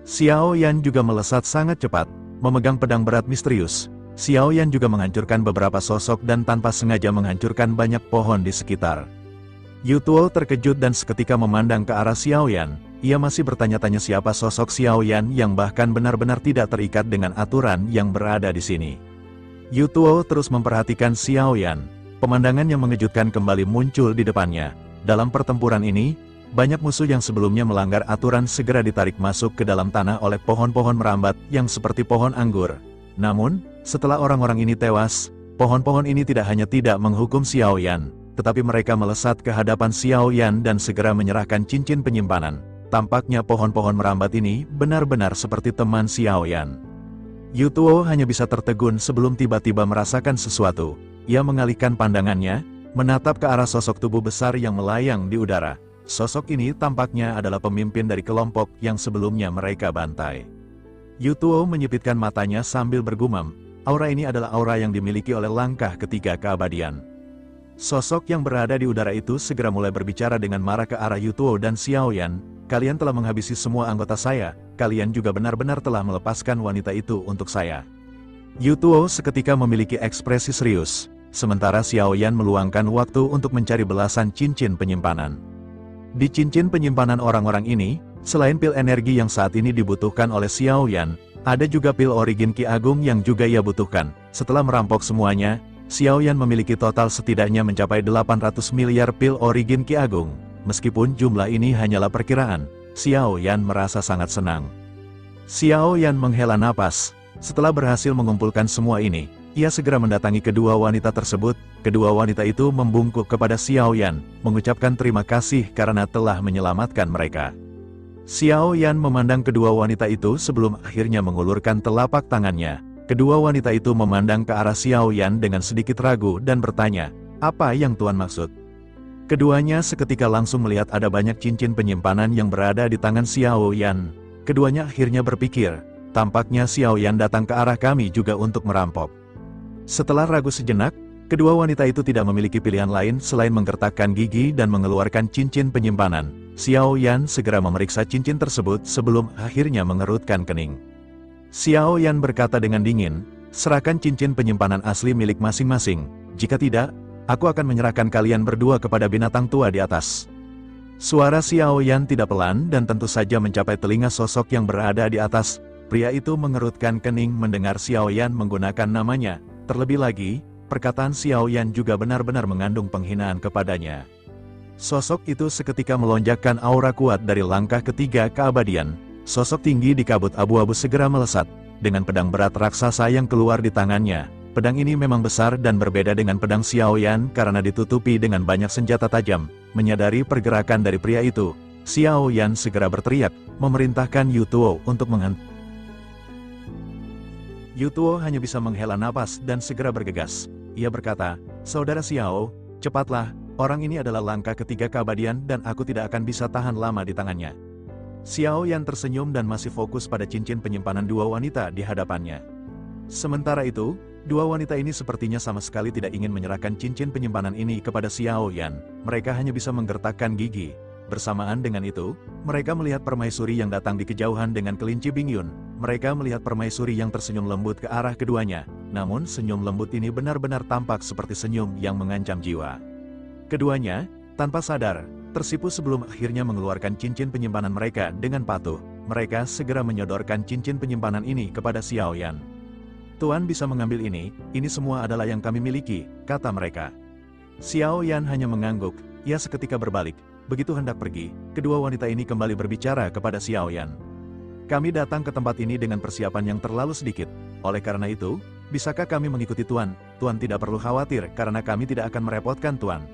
[SPEAKER 1] Xiao Yan juga melesat sangat cepat, memegang pedang berat misterius. Xiao Yan juga menghancurkan beberapa sosok dan tanpa sengaja menghancurkan banyak pohon di sekitar. Yutuo terkejut dan seketika memandang ke arah Xiao Yan. Ia masih bertanya-tanya siapa sosok Xiao Yan yang bahkan benar-benar tidak terikat dengan aturan yang berada di sini. Yutuo terus memperhatikan Xiao Yan. Pemandangan yang mengejutkan kembali muncul di depannya. Dalam pertempuran ini, banyak musuh yang sebelumnya melanggar aturan segera ditarik masuk ke dalam tanah oleh pohon-pohon merambat yang seperti pohon anggur. Namun, setelah orang-orang ini tewas, pohon-pohon ini tidak hanya tidak menghukum Xiao Yan, tetapi mereka melesat ke hadapan Xiao Yan dan segera menyerahkan cincin penyimpanan. Tampaknya pohon-pohon merambat ini benar-benar seperti teman Xiao Yan. Yu Tuo hanya bisa tertegun sebelum tiba-tiba merasakan sesuatu. Ia mengalihkan pandangannya, menatap ke arah sosok tubuh besar yang melayang di udara. Sosok ini tampaknya adalah pemimpin dari kelompok yang sebelumnya mereka bantai. Yu Tuo menyipitkan matanya sambil bergumam, aura ini adalah aura yang dimiliki oleh langkah ketiga keabadian. Sosok yang berada di udara itu segera mulai berbicara dengan marah ke arah Yu Tuo dan Xiao Yan, kalian telah menghabisi semua anggota saya, kalian juga benar-benar telah melepaskan wanita itu untuk saya. Yu Tuo seketika memiliki ekspresi serius, sementara Xiao Yan meluangkan waktu untuk mencari belasan cincin penyimpanan. Di cincin penyimpanan orang-orang ini, selain pil energi yang saat ini dibutuhkan oleh Xiao Yan, ada juga pil origin Ki Agung yang juga ia butuhkan. Setelah merampok semuanya, Xiao Yan memiliki total setidaknya mencapai 800 miliar pil origin Ki Agung. Meskipun jumlah ini hanyalah perkiraan, Xiao Yan merasa sangat senang. Xiao Yan menghela napas. Setelah berhasil mengumpulkan semua ini, ia segera mendatangi kedua wanita tersebut. Kedua wanita itu membungkuk kepada Xiao Yan, mengucapkan terima kasih karena telah menyelamatkan mereka. Xiao Yan memandang kedua wanita itu sebelum akhirnya mengulurkan telapak tangannya. Kedua wanita itu memandang ke arah Xiao Yan dengan sedikit ragu dan bertanya, apa yang Tuan maksud? Keduanya seketika langsung melihat ada banyak cincin penyimpanan yang berada di tangan Xiao Yan. Keduanya akhirnya berpikir, tampaknya Xiao Yan datang ke arah kami juga untuk merampok. Setelah ragu sejenak, kedua wanita itu tidak memiliki pilihan lain selain menggertakkan gigi dan mengeluarkan cincin penyimpanan. Xiao Yan segera memeriksa cincin tersebut sebelum akhirnya mengerutkan kening. Xiao Yan berkata dengan dingin, serahkan cincin penyimpanan asli milik masing-masing, jika tidak, aku akan menyerahkan kalian berdua kepada binatang tua di atas. Suara Xiao Yan tidak pelan dan tentu saja mencapai telinga sosok yang berada di atas. Pria itu mengerutkan kening mendengar Xiao Yan menggunakan namanya. Terlebih lagi, perkataan Xiao Yan juga benar-benar mengandung penghinaan kepadanya. Sosok itu seketika melonjakkan aura kuat dari langkah ketiga keabadian. Sosok tinggi di kabut abu-abu segera melesat, dengan pedang berat raksasa yang keluar di tangannya. Pedang ini memang besar dan berbeda dengan pedang Xiao Yan karena ditutupi dengan banyak senjata tajam. Menyadari pergerakan dari pria itu, Xiao Yan segera berteriak, memerintahkan Yu Tuo untuk menghentikan. Yu Tuo hanya bisa menghela napas dan segera bergegas. Ia berkata, Saudara Xiao, cepatlah, orang ini adalah langkah ketiga keabadian dan aku tidak akan bisa tahan lama di tangannya. Xiao Yan tersenyum dan masih fokus pada cincin penyimpanan dua wanita di hadapannya. Sementara itu, dua wanita ini sepertinya sama sekali tidak ingin menyerahkan cincin penyimpanan ini kepada Xiao Yan. Mereka hanya bisa menggertakkan gigi. Bersamaan dengan itu, mereka melihat permaisuri yang datang di kejauhan dengan kelinci Bingyun. Mereka melihat permaisuri yang tersenyum lembut ke arah keduanya. Namun senyum lembut ini benar-benar tampak seperti senyum yang mengancam jiwa. Keduanya, tanpa sadar, tersipu sebelum akhirnya mengeluarkan cincin penyimpanan mereka dengan patuh. Mereka segera menyodorkan cincin penyimpanan ini kepada Xiao Yan. Tuan bisa mengambil ini semua adalah yang kami miliki, kata mereka. Xiao Yan hanya mengangguk, ia seketika berbalik. Begitu hendak pergi, kedua wanita ini kembali berbicara kepada Xiao Yan. Kami datang ke tempat ini dengan persiapan yang terlalu sedikit. Oleh karena itu, bisakah kami mengikuti Tuan? Tuan tidak perlu khawatir karena kami tidak akan merepotkan Tuan.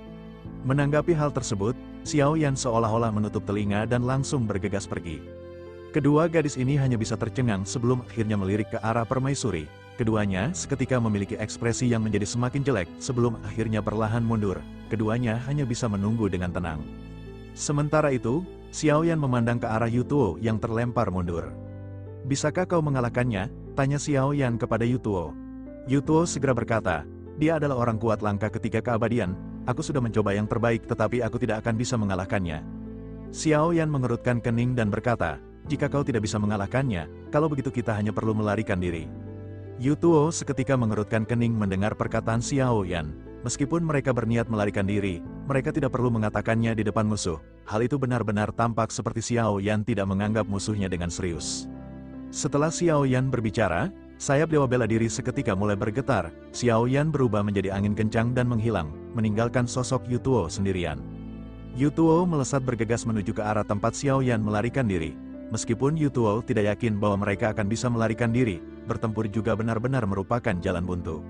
[SPEAKER 1] Menanggapi hal tersebut, Xiao Yan seolah-olah menutup telinga dan langsung bergegas pergi. Kedua gadis ini hanya bisa tercengang sebelum akhirnya melirik ke arah permaisuri. Keduanya seketika memiliki ekspresi yang menjadi semakin jelek sebelum akhirnya perlahan mundur. Keduanya hanya bisa menunggu dengan tenang. Sementara itu, Xiao Yan memandang ke arah Yu Tuo yang terlempar mundur. Bisakah kau mengalahkannya? Tanya Xiao Yan kepada Yu Tuo. Yu Tuo segera berkata, dia adalah orang kuat langkah ketiga keabadian. Aku sudah mencoba yang terbaik tetapi aku tidak akan bisa mengalahkannya. Xiao Yan mengerutkan kening dan berkata, jika kau tidak bisa mengalahkannya, kalau begitu kita hanya perlu melarikan diri. Yu Tuo seketika mengerutkan kening mendengar perkataan Xiao Yan. Meskipun mereka berniat melarikan diri, mereka tidak perlu mengatakannya di depan musuh. Hal itu benar-benar tampak seperti Xiao Yan tidak menganggap musuhnya dengan serius. Setelah Xiao Yan berbicara, sayap dewa bela diri seketika mulai bergetar. Xiao Yan berubah menjadi angin kencang dan menghilang, meninggalkan sosok Yu Tuo sendirian. Yutuo melesat bergegas menuju ke arah tempat Xiao Yan melarikan diri. Meskipun Yutuo tidak yakin bahwa mereka akan bisa melarikan diri, bertempur juga benar-benar merupakan jalan buntu.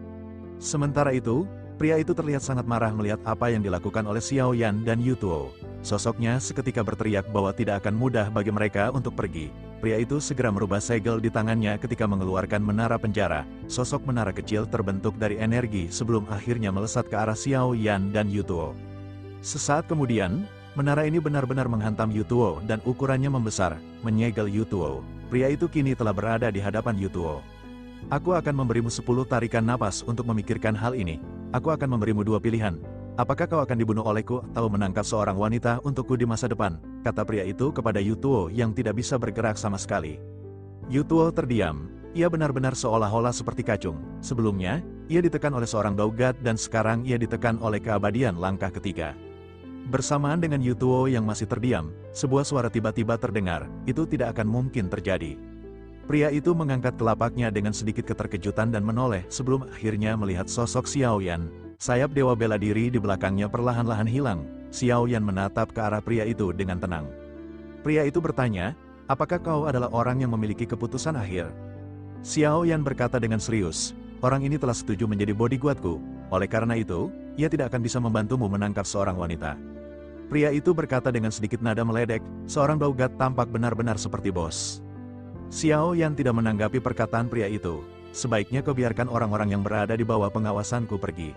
[SPEAKER 1] Sementara itu, pria itu terlihat sangat marah melihat apa yang dilakukan oleh Xiao Yan dan Yutuo. Sosoknya seketika berteriak bahwa tidak akan mudah bagi mereka untuk pergi. Pria itu segera merubah segel di tangannya ketika mengeluarkan menara penjara. Sosok menara kecil terbentuk dari energi sebelum akhirnya melesat ke arah Xiao Yan dan Yutuo. Sesaat kemudian, menara ini benar-benar menghantam Yutuo dan ukurannya membesar, menyegel Yutuo. Pria itu kini telah berada di hadapan Yutuo. Aku akan memberimu 10 tarikan napas untuk memikirkan hal ini. Aku akan memberimu 2 pilihan. Apakah kau akan dibunuh olehku atau menangkap seorang wanita untukku di masa depan? Kata pria itu kepada Yutuo yang tidak bisa bergerak sama sekali. Yutuo terdiam. Ia benar-benar seolah-olah seperti kacung. Sebelumnya, ia ditekan oleh seorang Daugat dan sekarang ia ditekan oleh keabadian langkah ketiga. Bersamaan dengan Yutuo yang masih terdiam, sebuah suara tiba-tiba terdengar. Itu tidak akan mungkin terjadi. Pria itu mengangkat kelapaknya dengan sedikit keterkejutan dan menoleh sebelum akhirnya melihat sosok Xiao Yan. Sayap dewa bela diri di belakangnya perlahan-lahan hilang. Xiao Yan menatap ke arah pria itu dengan tenang. Pria itu bertanya, apakah kau adalah orang yang memiliki keputusan akhir? Xiao Yan berkata dengan serius, orang ini telah setuju menjadi bodyguardku. Oleh karena itu, ia tidak akan bisa membantumu menangkap seorang wanita. Pria itu berkata dengan sedikit nada meledek, seorang Daugat tampak benar-benar seperti bos. Xiao Yan tidak menanggapi perkataan pria itu. Sebaiknya kau biarkan orang-orang yang berada di bawah pengawasanku pergi.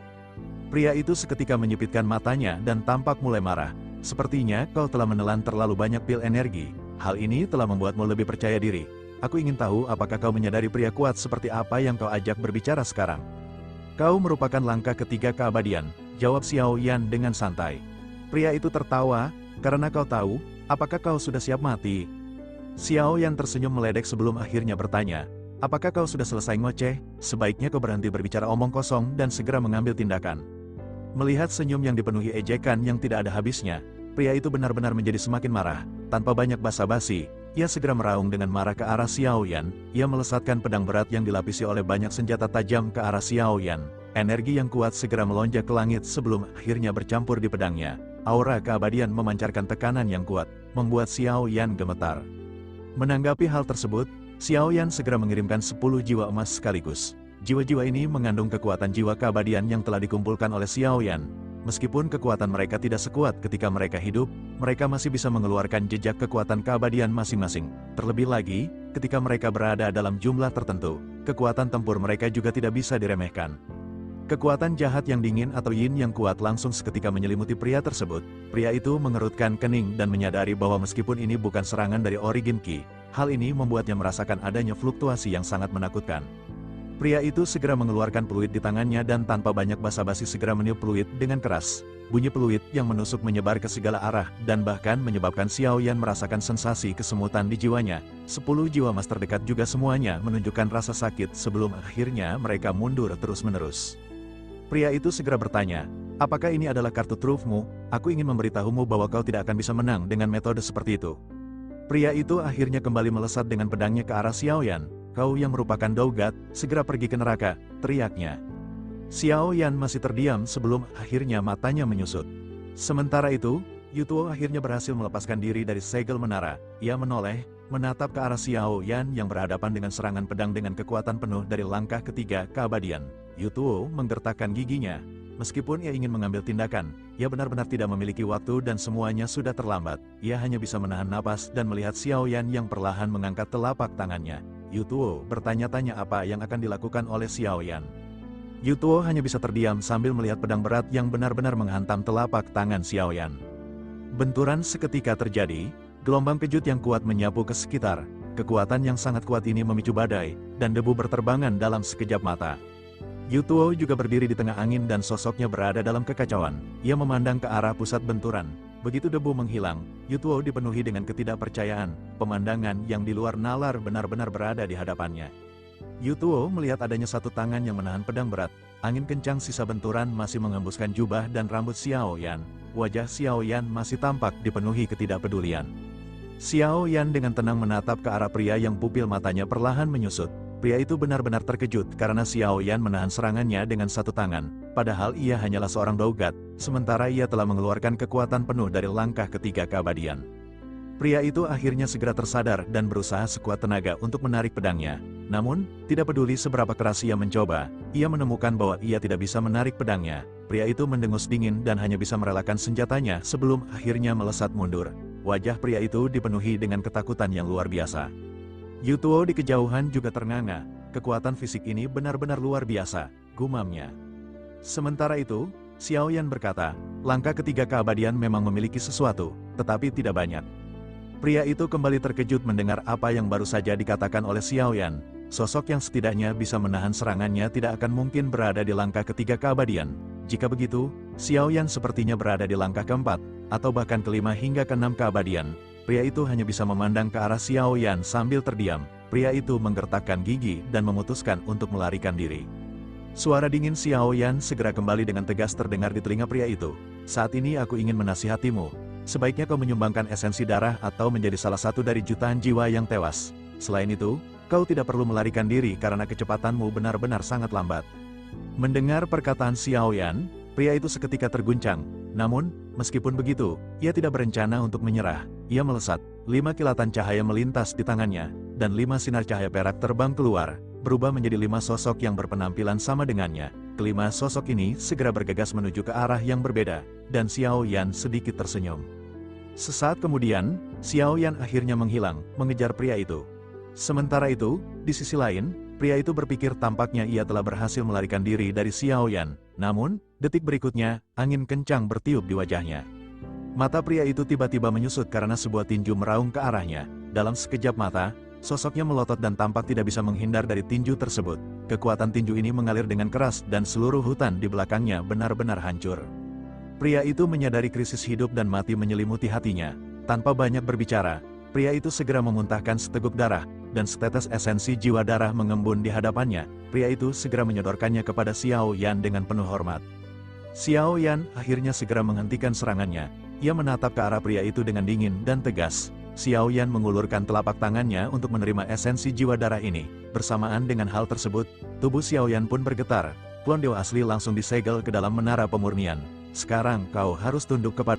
[SPEAKER 1] Pria itu seketika menyipitkan matanya dan tampak mulai marah. Sepertinya kau telah menelan terlalu banyak pil energi. Hal ini telah membuatmu lebih percaya diri. Aku ingin tahu apakah kau menyadari pria kuat seperti apa yang kau ajak berbicara sekarang. Kau merupakan langkah ketiga keabadian, jawab Xiao Yan dengan santai. Pria itu tertawa, karena kau tahu, apakah kau sudah siap mati? Xiao Yan tersenyum meledek sebelum akhirnya bertanya, apakah kau sudah selesai ngoceh? Sebaiknya kau berhenti berbicara omong kosong dan segera mengambil tindakan. Melihat senyum yang dipenuhi ejekan yang tidak ada habisnya, pria itu benar-benar menjadi semakin marah. Tanpa banyak basa-basi, ia segera meraung dengan marah ke arah Xiao Yan. Ia melesatkan pedang berat yang dilapisi oleh banyak senjata tajam ke arah Xiao Yan. Energi yang kuat segera melonjak ke langit sebelum akhirnya bercampur di pedangnya. Aura keabadian memancarkan tekanan yang kuat, membuat Xiao Yan gemetar. Menanggapi hal tersebut, Xiao Yan segera mengirimkan 10 jiwa emas sekaligus. Jiwa-jiwa ini mengandung kekuatan jiwa keabadian yang telah dikumpulkan oleh Xiao Yan. Meskipun kekuatan mereka tidak sekuat ketika mereka hidup, mereka masih bisa mengeluarkan jejak kekuatan keabadian masing-masing. Terlebih lagi, ketika mereka berada dalam jumlah tertentu, kekuatan tempur mereka juga tidak bisa diremehkan. Kekuatan jahat yang dingin atau yin yang kuat langsung seketika menyelimuti pria tersebut. Pria itu mengerutkan kening dan menyadari bahwa meskipun ini bukan serangan dari Origin Ki, hal ini membuatnya merasakan adanya fluktuasi yang sangat menakutkan. Pria itu segera mengeluarkan peluit di tangannya dan tanpa banyak basa-basi segera meniup peluit dengan keras. Bunyi peluit yang menusuk menyebar ke segala arah dan bahkan menyebabkan Xiao Yan merasakan sensasi kesemutan di jiwanya. 10 jiwa emas terdekat juga semuanya menunjukkan rasa sakit sebelum akhirnya mereka mundur terus-menerus. Pria itu segera bertanya, apakah ini adalah kartu trufmu? Aku ingin memberitahumu bahwa kau tidak akan bisa menang dengan metode seperti itu. Pria itu akhirnya kembali melesat dengan pedangnya ke arah Xiao Yan. Kau yang merupakan Daugat, segera pergi ke neraka, teriaknya. Xiao Yan masih terdiam sebelum akhirnya matanya menyusut. Sementara itu, Yutuo akhirnya berhasil melepaskan diri dari segel menara. Ia menoleh, menatap ke arah Xiao Yan yang berhadapan dengan serangan pedang dengan kekuatan penuh dari langkah ketiga keabadian. Yutuo menggertakkan giginya. Meskipun ia ingin mengambil tindakan, ia benar-benar tidak memiliki waktu dan semuanya sudah terlambat. Ia hanya bisa menahan napas dan melihat Xiao Yan yang perlahan mengangkat telapak tangannya. Yutuo bertanya-tanya apa yang akan dilakukan oleh Xiao Yan. Yutuo hanya bisa terdiam sambil melihat pedang berat yang benar-benar menghantam telapak tangan Xiao Yan. Benturan seketika terjadi, gelombang kejut yang kuat menyapu ke sekitar. Kekuatan yang sangat kuat ini memicu badai, dan debu berterbangan dalam sekejap mata. Yutuo juga berdiri di tengah angin dan sosoknya berada dalam kekacauan. Ia memandang ke arah pusat benturan. Begitu debu menghilang, Yutuo dipenuhi dengan ketidakpercayaan. Pemandangan yang di luar nalar benar-benar berada di hadapannya. Yutuo melihat adanya satu tangan yang menahan pedang berat. Angin kencang sisa benturan masih menghembuskan jubah dan rambut Xiao Yan. Wajah Xiao Yan masih tampak dipenuhi ketidakpedulian. Xiao Yan dengan tenang menatap ke arah pria yang pupil matanya perlahan menyusut. Pria itu benar-benar terkejut karena Xiao Yan menahan serangannya dengan satu tangan, padahal ia hanyalah seorang dogat, sementara ia telah mengeluarkan kekuatan penuh dari langkah ketiga keabadian. Pria itu akhirnya segera tersadar dan berusaha sekuat tenaga untuk menarik pedangnya. Namun, tidak peduli seberapa keras ia mencoba, ia menemukan bahwa ia tidak bisa menarik pedangnya. Pria itu mendengus dingin dan hanya bisa merelakan senjatanya sebelum akhirnya melesat mundur. Wajah pria itu dipenuhi dengan ketakutan yang luar biasa. Yu Tuo di kejauhan juga ternganga, kekuatan fisik ini benar-benar luar biasa, gumamnya. Sementara itu, Xiao Yan berkata, langkah ketiga keabadian memang memiliki sesuatu, tetapi tidak banyak. Pria itu kembali terkejut mendengar apa yang baru saja dikatakan oleh Xiao Yan. Sosok yang setidaknya bisa menahan serangannya tidak akan mungkin berada di langkah ketiga keabadian. Jika begitu, Xiao Yan sepertinya berada di langkah keempat, atau bahkan kelima hingga keenam keabadian. Pria itu hanya bisa memandang ke arah Xiao Yan sambil terdiam. Pria itu menggertakkan gigi dan memutuskan untuk melarikan diri. Suara dingin Xiao Yan segera kembali dengan tegas terdengar di telinga pria itu. Saat ini aku ingin menasihatimu. Sebaiknya kau menyumbangkan esensi darah atau menjadi salah satu dari jutaan jiwa yang tewas. Selain itu, kau tidak perlu melarikan diri karena kecepatanmu benar-benar sangat lambat. Mendengar perkataan Xiao Yan, pria itu seketika terguncang. Namun, meskipun begitu, ia tidak berencana untuk menyerah. Ia melesat, 5 kilatan cahaya melintas di tangannya, dan 5 sinar cahaya perak terbang keluar, berubah menjadi 5 sosok yang berpenampilan sama dengannya. Kelima sosok ini segera bergegas menuju ke arah yang berbeda, dan Xiao Yan sedikit tersenyum. Sesaat kemudian, Xiao Yan akhirnya menghilang, mengejar pria itu. Sementara itu, di sisi lain, pria itu berpikir tampaknya ia telah berhasil melarikan diri dari Xiao Yan. Namun, detik berikutnya, angin kencang bertiup di wajahnya. Mata pria itu tiba-tiba menyusut karena sebuah tinju meraung ke arahnya. Dalam sekejap mata, sosoknya melotot dan tampak tidak bisa menghindar dari tinju tersebut. Kekuatan tinju ini mengalir dengan keras dan seluruh hutan di belakangnya benar-benar hancur. Pria itu menyadari krisis hidup dan mati menyelimuti hatinya. Tanpa banyak berbicara, pria itu segera memuntahkan seteguk darah, dan setetes esensi jiwa darah mengembun di hadapannya. Pria itu segera menyodorkannya kepada Xiao Yan dengan penuh hormat. Xiao Yan akhirnya segera menghentikan serangannya. Ia menatap ke arah pria itu dengan dingin dan tegas. Xiao Yan mengulurkan telapak tangannya untuk menerima esensi jiwa darah ini. Bersamaan dengan hal tersebut, tubuh Xiao Yan pun bergetar. Klon dewa asli langsung disegel ke dalam menara pemurnian. Sekarang kau harus tunduk kepada